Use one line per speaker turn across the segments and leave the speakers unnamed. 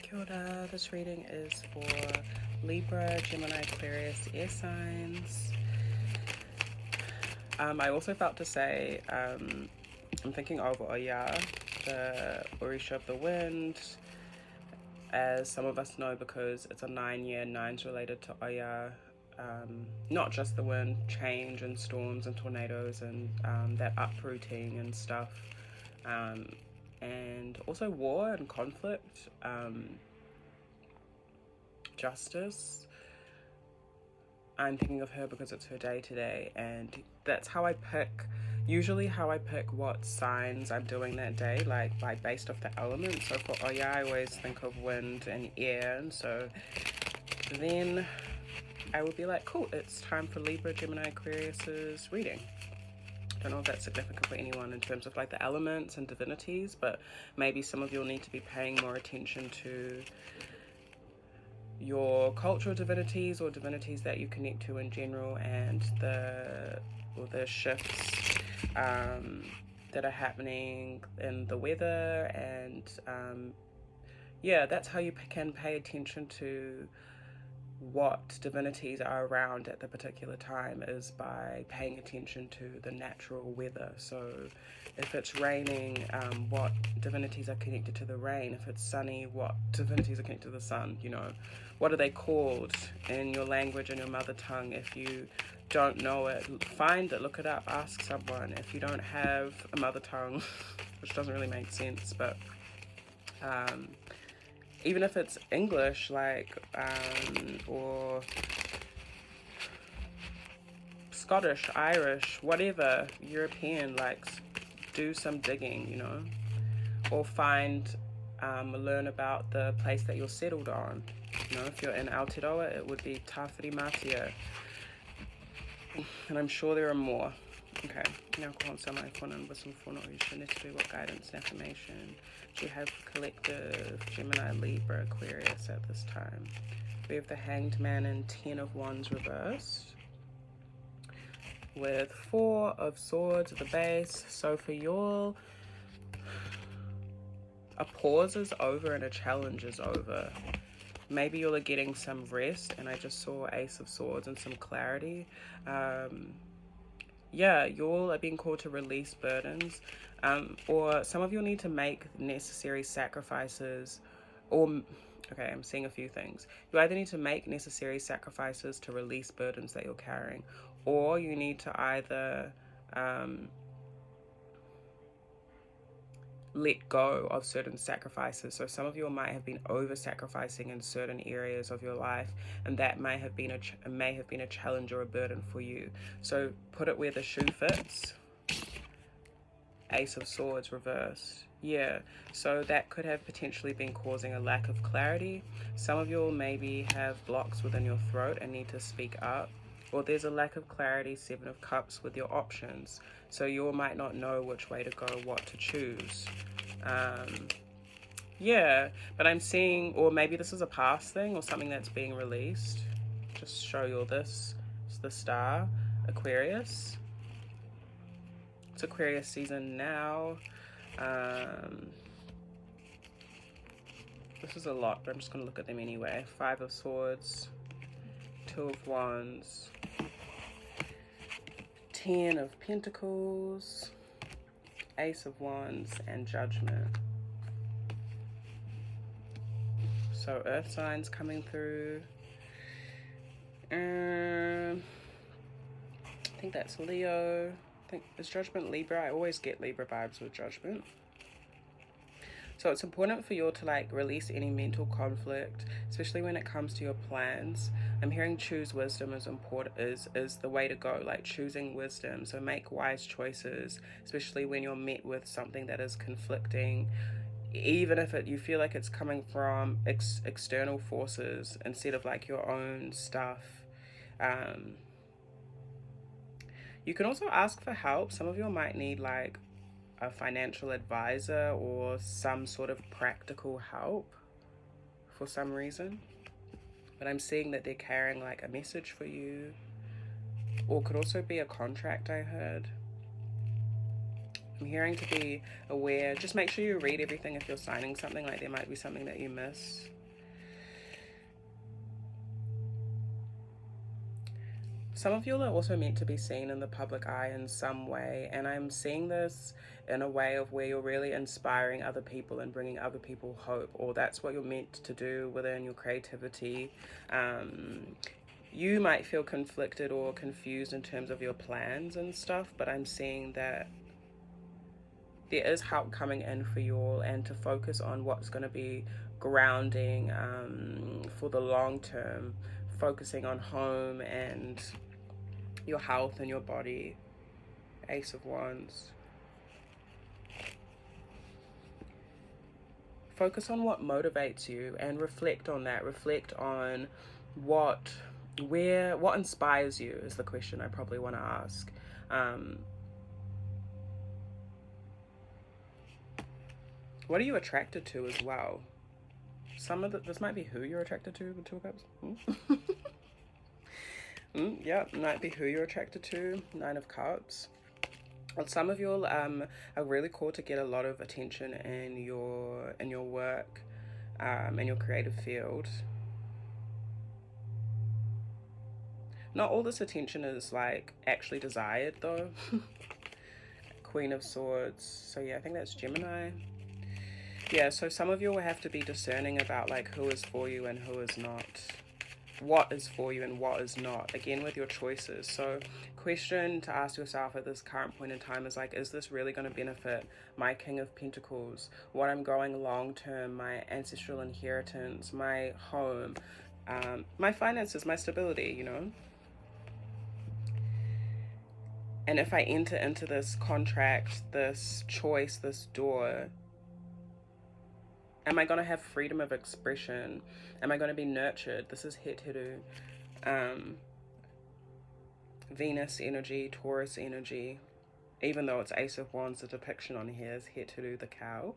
Kia ora. This reading is for Libra, Gemini, Aquarius, air signs. I also felt to say, I'm thinking of Oya, the Orisha of the wind, as some of us know because it's a 9-year, 9's related to Oya. Not just the wind, change and storms and tornadoes and that uprooting and stuff. And also war and conflict, justice. I'm thinking of her because it's her day today, and that's how I pick, usually how I pick what signs I'm doing that day, like based off the elements. So for Oya, I always think of wind and air, and so then I will be like, cool, it's time for Libra, Gemini, Aquarius's reading. I don't know if that's significant for anyone in terms of like the elements and divinities, but maybe some of you'll need to be paying more attention to your cultural divinities or divinities that you connect to in general, and the shifts that are happening in the weather, and yeah, that's how you can pay attention to what divinities are around at the particular time, is by paying attention to the natural weather. So if it's raining, what divinities are connected to the rain? If it's sunny, what divinities are connected to the sun? You know, what are they called in your language and your mother tongue? If you don't know it, find it, look it up, ask someone. If you don't have a mother tongue, which doesn't really make sense, but even if it's English, like, or Scottish, Irish, whatever, European, like, do some digging, you know, or find, learn about the place that you're settled on. You know, if you're in Aotearoa, it would be Tawhiri Matia. And I'm sure there are more. Okay, now Kwanzaa my whānau with some whānau Ushanitu, what guidance and affirmation do you have for collective Gemini, Libra, Aquarius at this time? We have the Hanged Man and 10 of Wands reversed, with 4 of Swords at the base. So for y'all, a pause is over and a challenge is over. Maybe you're getting some rest, and I just saw Ace of Swords and some clarity. Yeah, y'all are being called to release burdens, or some of you need to make necessary sacrifices, or, okay, I'm seeing a few things. You either need to make necessary sacrifices to release burdens that you're carrying, or you need to either let go of certain sacrifices. So some of you might have been over sacrificing in certain areas of your life, and that may have been a challenge or a burden for you. So put it where the shoe fits. Ace of Swords reversed. Yeah, so that could have potentially been causing a lack of clarity. Some of you maybe have blocks within your throat and need to speak up, or there's a lack of clarity, 7 of Cups, with your options. So you might not know which way to go, what to choose. Yeah, but I'm seeing, or maybe this is a past thing or something that's being released. Just show you all this. It's the Star, Aquarius. It's Aquarius season now. This is a lot, but I'm just going to look at them anyway. 5 of Swords, 2 of Wands, 10 of Pentacles, Ace of Wands, and Judgment. So earth signs coming through. I think that's Leo. I think it's Judgment Libra. I always get Libra vibes with Judgment. So it's important for you to like release any mental conflict, especially when it comes to your plans. I'm hearing choose wisdom is important, is the way to go, like choosing wisdom. So make wise choices, especially when you're met with something that is conflicting, even if you feel like it's coming from external forces instead of like your own stuff. You can also ask for help. Some of you might need like a financial advisor or some sort of practical help for some reason. But I'm seeing that they're carrying like a message for you, or could also be a contract I heard. I'm hearing to be aware. Just make sure you read everything if you're signing something, like there might be something that you miss. Some of you are also meant to be seen in the public eye in some way, and I'm seeing this in a way of where you're really inspiring other people and bringing other people hope, or that's what you're meant to do within your creativity. You might feel conflicted or confused in terms of your plans and stuff, but I'm seeing that there is help coming in for you all, and to focus on what's going to be grounding for the long term, focusing on home and your health and your body. Ace of Wands. Focus on what motivates you and reflect on that. Reflect on what inspires you is the question I probably want to ask. What are you attracted to as well? This might be who you're attracted to with 2 of Cups. Yeah, might be who you're attracted to. 9 of Cups. Well, some of you are really called to get a lot of attention in your work, in your creative field. Not all this attention is like actually desired though. Queen of Swords. So yeah, I think that's Gemini. Yeah, so some of you will have to be discerning about like who is for you and who is not. What is for you and what is not, again with your choices. So question to ask yourself at this current point in time is like, is this really going to benefit my King of Pentacles, what I'm growing long term, my ancestral inheritance, my home, my finances, my stability, you know? And if I enter into this contract, this choice, this door, am I going to have freedom of expression? Am I going to be nurtured? This is Heteru. Venus energy, Taurus energy. Even though it's Ace of Wands, the depiction on here is Heteru, the cow.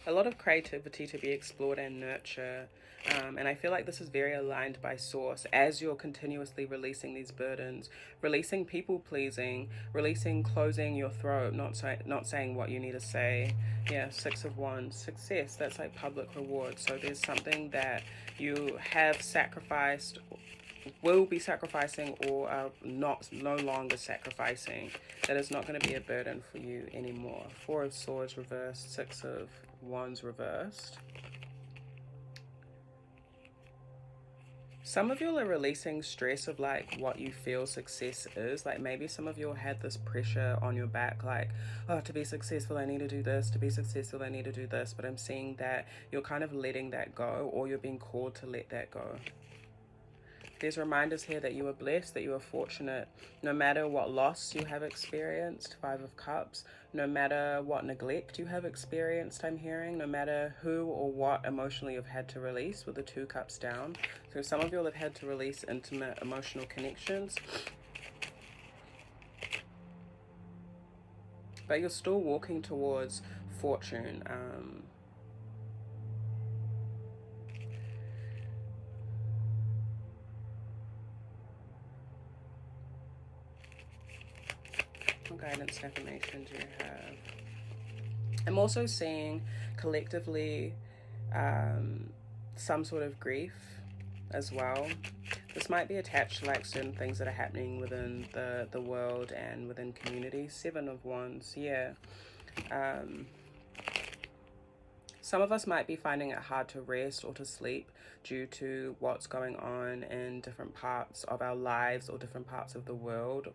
A lot of creativity to be explored and nurture. And I feel like this is very aligned by source as you're continuously releasing these burdens, releasing people pleasing, releasing closing your throat, not saying what you need to say. Yeah, 6 of Wands, success, that's like public reward. So there's something that you have sacrificed, will be sacrificing, or are no longer sacrificing, that is not going to be a burden for you anymore. 4 of Swords reversed, 6 of Wands reversed. Some of you are releasing stress of like what you feel success is. Like maybe some of you had this pressure on your back, like, oh, to be successful I need to do this, to be successful I need to do this. But I'm seeing that you're kind of letting that go, or you're being called to let that go. There's reminders here that you are blessed, that you are fortunate, no matter what loss you have experienced, 5 of Cups, no matter what neglect you have experienced, I'm hearing, no matter who or what emotionally you've had to release, with the 2 Cups down. So some of you have had to release intimate emotional connections, but you're still walking towards fortune. What guidance affirmation do you have? I'm also seeing collectively some sort of grief as well. This might be attached to like certain things that are happening within the world and within community. 7 of Wands, yeah. Some of us might be finding it hard to rest or to sleep due to what's going on in different parts of our lives or different parts of the world.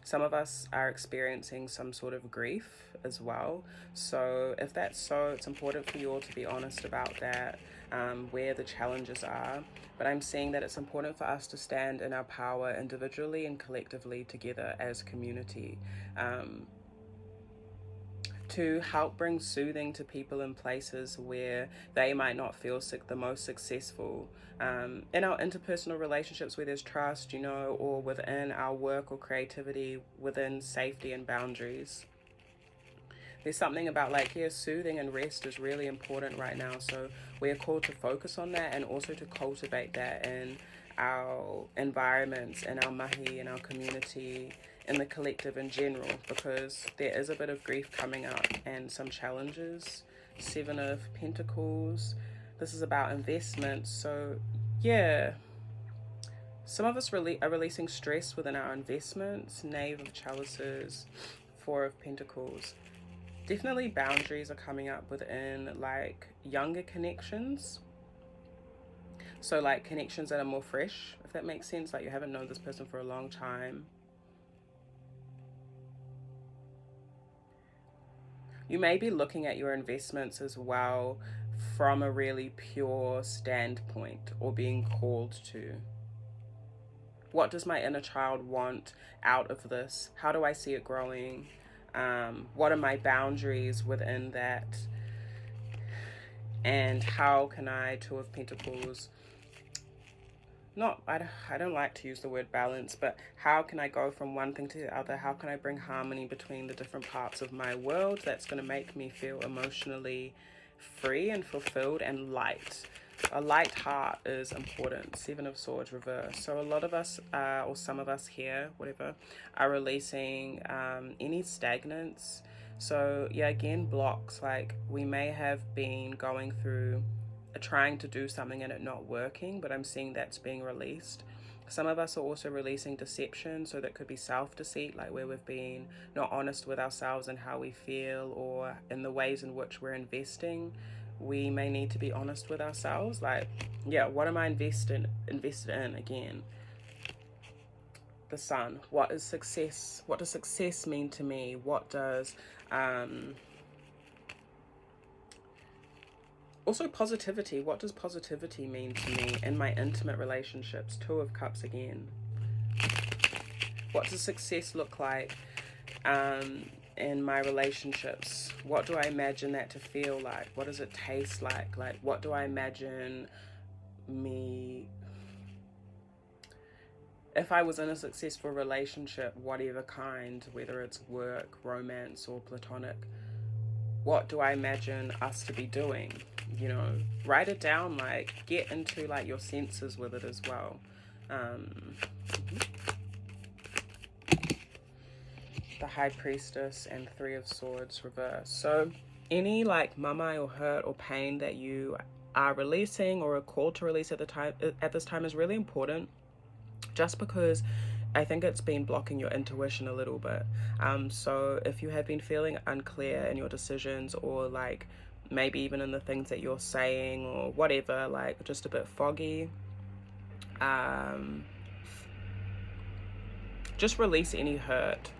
Some of us are experiencing some sort of grief as well. So if that's so, it's important for you all to be honest about that, where the challenges are. But I'm seeing that it's important for us to stand in our power individually and collectively together as community. To help bring soothing to people in places where they might not feel the most successful. In our interpersonal relationships where there's trust, you know, or within our work or creativity, within safety and boundaries. There's something about like, yeah, soothing and rest is really important right now. So we're called to focus on that and also to cultivate that in our environments, in our mahi, in our community, in the collective in general, because there is a bit of grief coming up and some challenges. 7 of Pentacles. This is about investments. So yeah, some of us really are releasing stress within our investments. Knave of Chalices, Four of Pentacles. Definitely boundaries are coming up within like younger connections. So like connections that are more fresh, if that makes sense. Like you haven't known this person for a long time. You may be looking at your investments as well from a really pure standpoint, or being called to. What does my inner child want out of this? How do I see it growing? What are my boundaries within that? And how can I, Two of Pentacles, I don't like to use the word balance, but how can I go from one thing to the other? How can I bring harmony between the different parts of my world that's going to make me feel emotionally free and fulfilled and light? A light heart is important. Seven of Swords reverse. So a lot of us, or some of us here, whatever, are releasing any stagnance. So yeah, again, blocks. Like we may have been going through trying to do something and it not working, but I'm seeing that's being released. Some of us are also releasing deception, so that could be self-deceit, like where we've been not honest with ourselves and how we feel, or in the ways in which we're investing. We may need to be honest with ourselves, like, yeah, what am I invested in again? The Sun. What is success? What does success mean to me? What does also positivity, what does positivity mean to me in my intimate relationships? Two of Cups again. What does success look like in my relationships? What do I imagine that to feel like? What does it taste like? Like, what do I imagine me, if I was in a successful relationship, whatever kind, whether it's work, romance, or platonic, what do I imagine us to be doing? You know, write it down, like get into like your senses with it as well. The High Priestess and Three of Swords reverse. So any like mama or hurt or pain that you are releasing or are called to release at this time is really important, just because I think it's been blocking your intuition a little bit. So if you have been feeling unclear in your decisions, or like maybe even in the things that you're saying or whatever, like just a bit foggy, just release any hurt.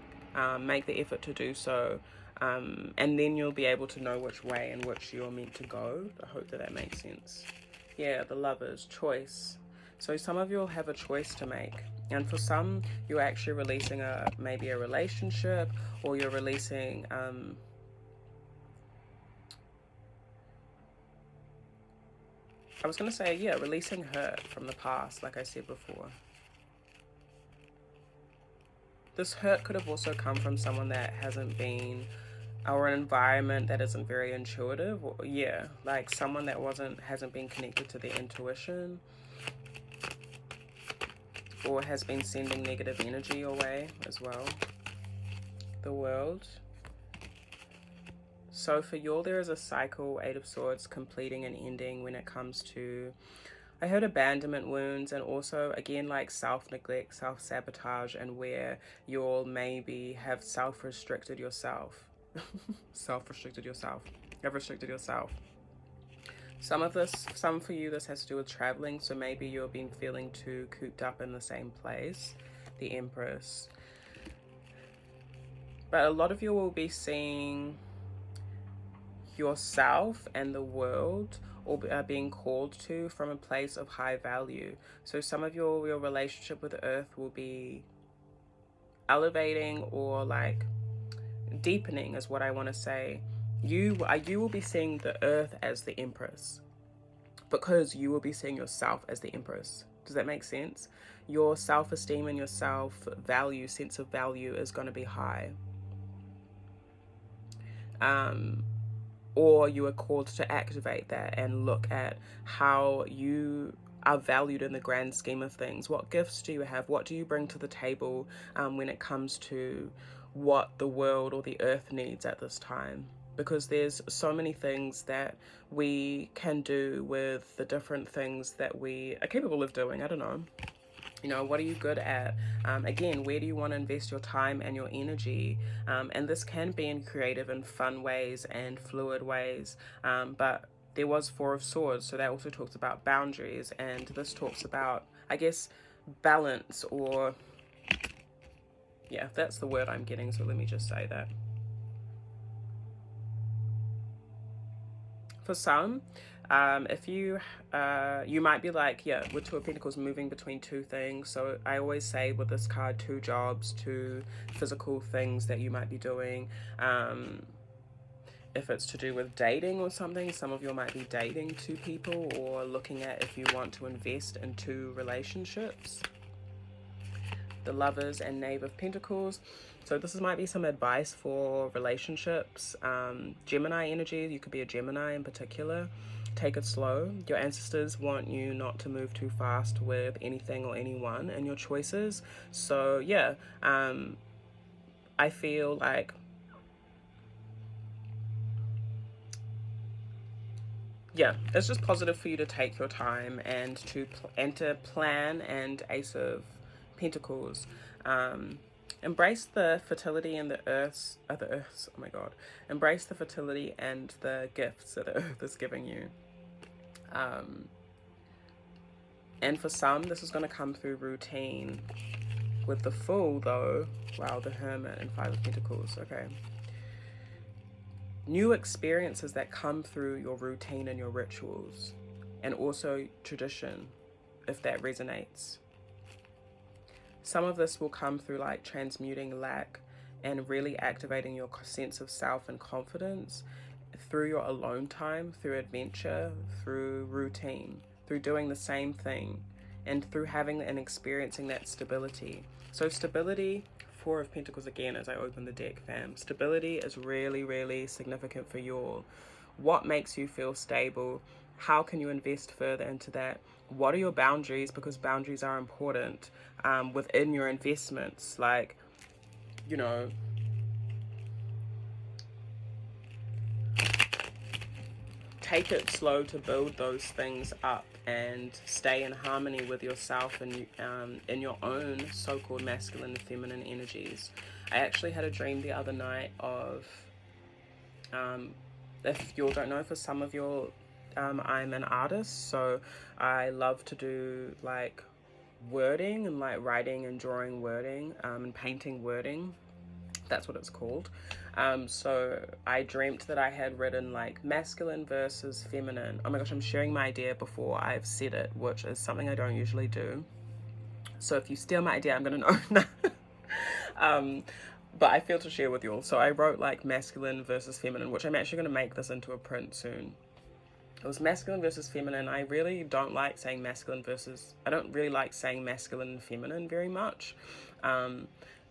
Make the effort to do so, and then you'll be able to know which way in which you're meant to go. I hope that makes sense. Yeah, the Lovers, choice. So some of you will have a choice to make, and for some you're actually releasing maybe a relationship, or you're releasing I was going to say, yeah, releasing hurt from the past, like I said before. This hurt could have also come from someone that hasn't been, or an environment that isn't very intuitive, or yeah, like someone that hasn't been connected to their intuition, or has been sending negative energy your way as well. The World. So for you all, there is a cycle, Eight of Swords, completing and ending when it comes to, I heard abandonment wounds, and also again like self-neglect, self-sabotage, and where you all maybe have self-restricted yourself. Self-restricted yourself. Have restricted yourself. Some for you, this has to do with traveling. So maybe you've been feeling too cooped up in the same place. The Empress. But a lot of you will be seeing yourself and the world, or are being called to, from a place of high value. So some of your relationship with Earth will be elevating, or like deepening is what I want to say. You will be seeing the Earth as the Empress, because you will be seeing yourself as the Empress. Does that make sense? Your self-esteem and your self-value, sense of value, is going to be high. Or you are called to activate that and look at how you are valued in the grand scheme of things. What gifts do you have? What do you bring to the table when it comes to what the world or the earth needs at this time? because there's so many things that we can do with the different things that we are capable of doing. I don't know. You know, what are you good at? Again, where do you want to invest your time and your energy? And this can be in creative and fun ways and fluid ways. But there was Four of Swords, so that also talks about boundaries. And this talks about, I guess, balance, or, yeah, that's the word I'm getting. So let me just say that. For some, if you you might be like, yeah, with Two of Pentacles, moving between two things. So I always say with this card, two jobs, two physical things that you might be doing. If it's to do with dating or something, some of you might be dating two people, or looking at if you want to invest in two relationships. The Lovers and Knave of Pentacles. So this might be some advice for relationships. Gemini energy, you could be a Gemini in particular. Take it slow. Your ancestors want you not to move too fast with anything or anyone in your choices. So yeah, I feel like it's just positive for you to take your time and to plan. And Ace of Pentacles, embrace the fertility and the earths, oh my god, embrace the fertility and the gifts that the earth is giving you. And for some, this is going to come through routine. With the Fool though, wow, the Hermit and Five of Pentacles, okay. New experiences that come through your routine and your rituals, and also tradition, if that resonates. Some of this will come through like transmuting lack and really activating your sense of self and confidence through your alone time, through adventure, through routine, through doing the same thing, and through having and experiencing that stability. So stability, Four of Pentacles again as I open the deck, fam. Stability is really, really significant for you all. What makes you feel stable? How can you invest further into that? What are your boundaries? Because boundaries are important within your investments. Like, you know, take it slow to build those things up and stay in harmony with yourself and in your own so-called masculine and feminine energies. I actually had a dream the other night of, if you all don't know, for some of you, I'm an artist, so I love to do like wording and like writing and drawing wording and painting wording. That's what it's called. So I dreamt that I had written like masculine versus feminine. Oh my gosh, I'm sharing my idea before I've said it, which is something I don't usually do. So if you steal my idea, I'm gonna know. But I feel to share with you all. So I wrote like masculine versus feminine, which I'm actually gonna make this into a print soon. It was masculine versus feminine. I really don't like saying masculine versus, I don't really like saying masculine and feminine very much.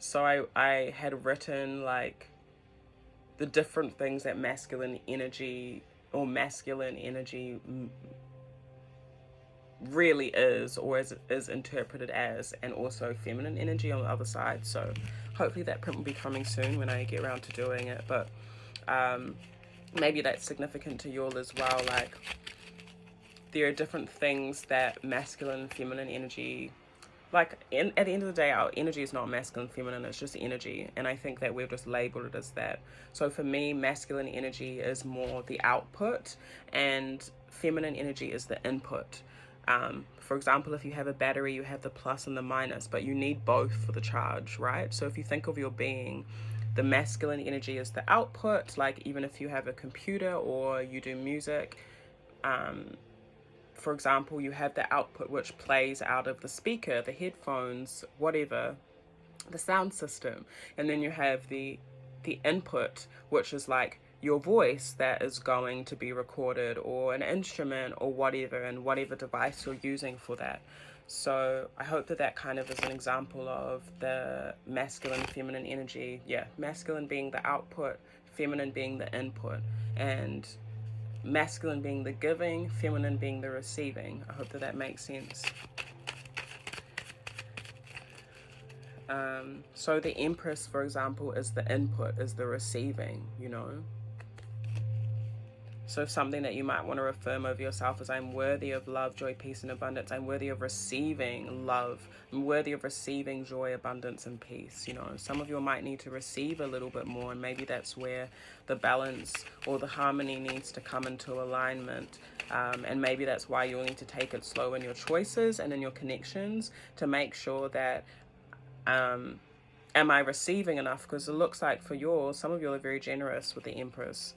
So I had written like the different things that masculine energy or masculine energy really is, or is interpreted as, and also feminine energy on the other side. So hopefully that print will be coming soon when I get around to doing it. But maybe that's significant to you all as well. Like, there are different things that masculine and feminine energy, like at the end of the day, our energy is not masculine, feminine, it's just energy. And I think that we've just labeled it as that. So for me, masculine energy is more the output and feminine energy is the input. For example, if you have a battery, you have the plus and the minus, but you need both for the charge, right? So if you think of your being, the masculine energy is the output, like even if you have a computer or you do music, for example, you have the output which plays out of the speaker, the headphones, whatever, the sound system. And then you have the input, which is like your voice that is going to be recorded, or an instrument or whatever, and whatever device you're using for that. So I hope that that kind of is an example of the masculine and feminine energy. Yeah, masculine being the output, feminine being the input, and masculine being the giving, feminine being the receiving. I hope that that makes sense. So the Empress, for example, is the input, is the receiving, you know. So something that you might want to affirm over yourself is, I'm worthy of love, joy, peace, and abundance. I'm worthy of receiving love. I'm worthy of receiving joy, abundance, and peace. You know, some of you might need to receive a little bit more, and maybe that's where the balance or the harmony needs to come into alignment. And maybe that's why you'll need to take it slow in your choices and in your connections to make sure that, am I receiving enough? Because it looks like for yours, some of you are very generous with the Empress.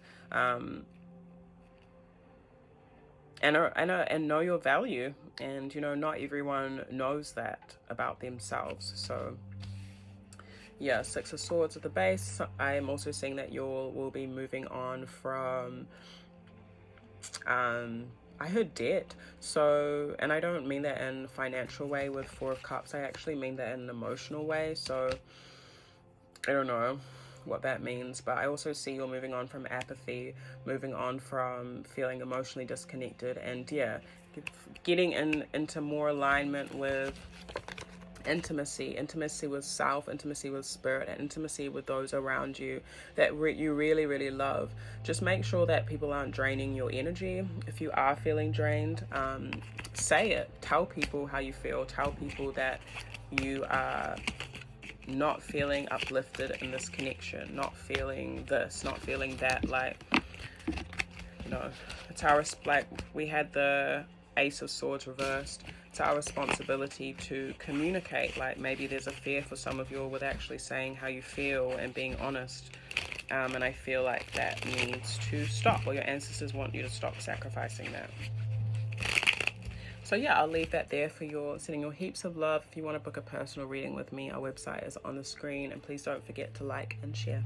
And know your value, and you know, not everyone knows that about themselves. So yeah, Six of Swords at the base. I am also seeing that you will be moving on from I heard debt. So, and I don't mean that in a financial way with Four of Cups. I actually mean that in an emotional way. So I don't know what that means, but I also see you're moving on from apathy, moving on from feeling emotionally disconnected, and yeah, getting into more alignment with intimacy with self, intimacy with spirit, and intimacy with those around you that you really love. Just make sure that people aren't draining your energy. If you are feeling drained, say it. Tell people how you feel. Tell people that you are not feeling uplifted in this connection, not feeling this, not feeling that. Like, you know, it's our, like, we had the Ace of Swords reversed. It's our responsibility to communicate. Like, maybe there's a fear for some of you with actually saying how you feel and being honest. And I feel like that needs to stop, or your ancestors want you to stop sacrificing that. So yeah, I'll leave that there for your sending your heaps of love. If you want to book a personal reading with me, our website is on the screen, and please don't forget to like and share.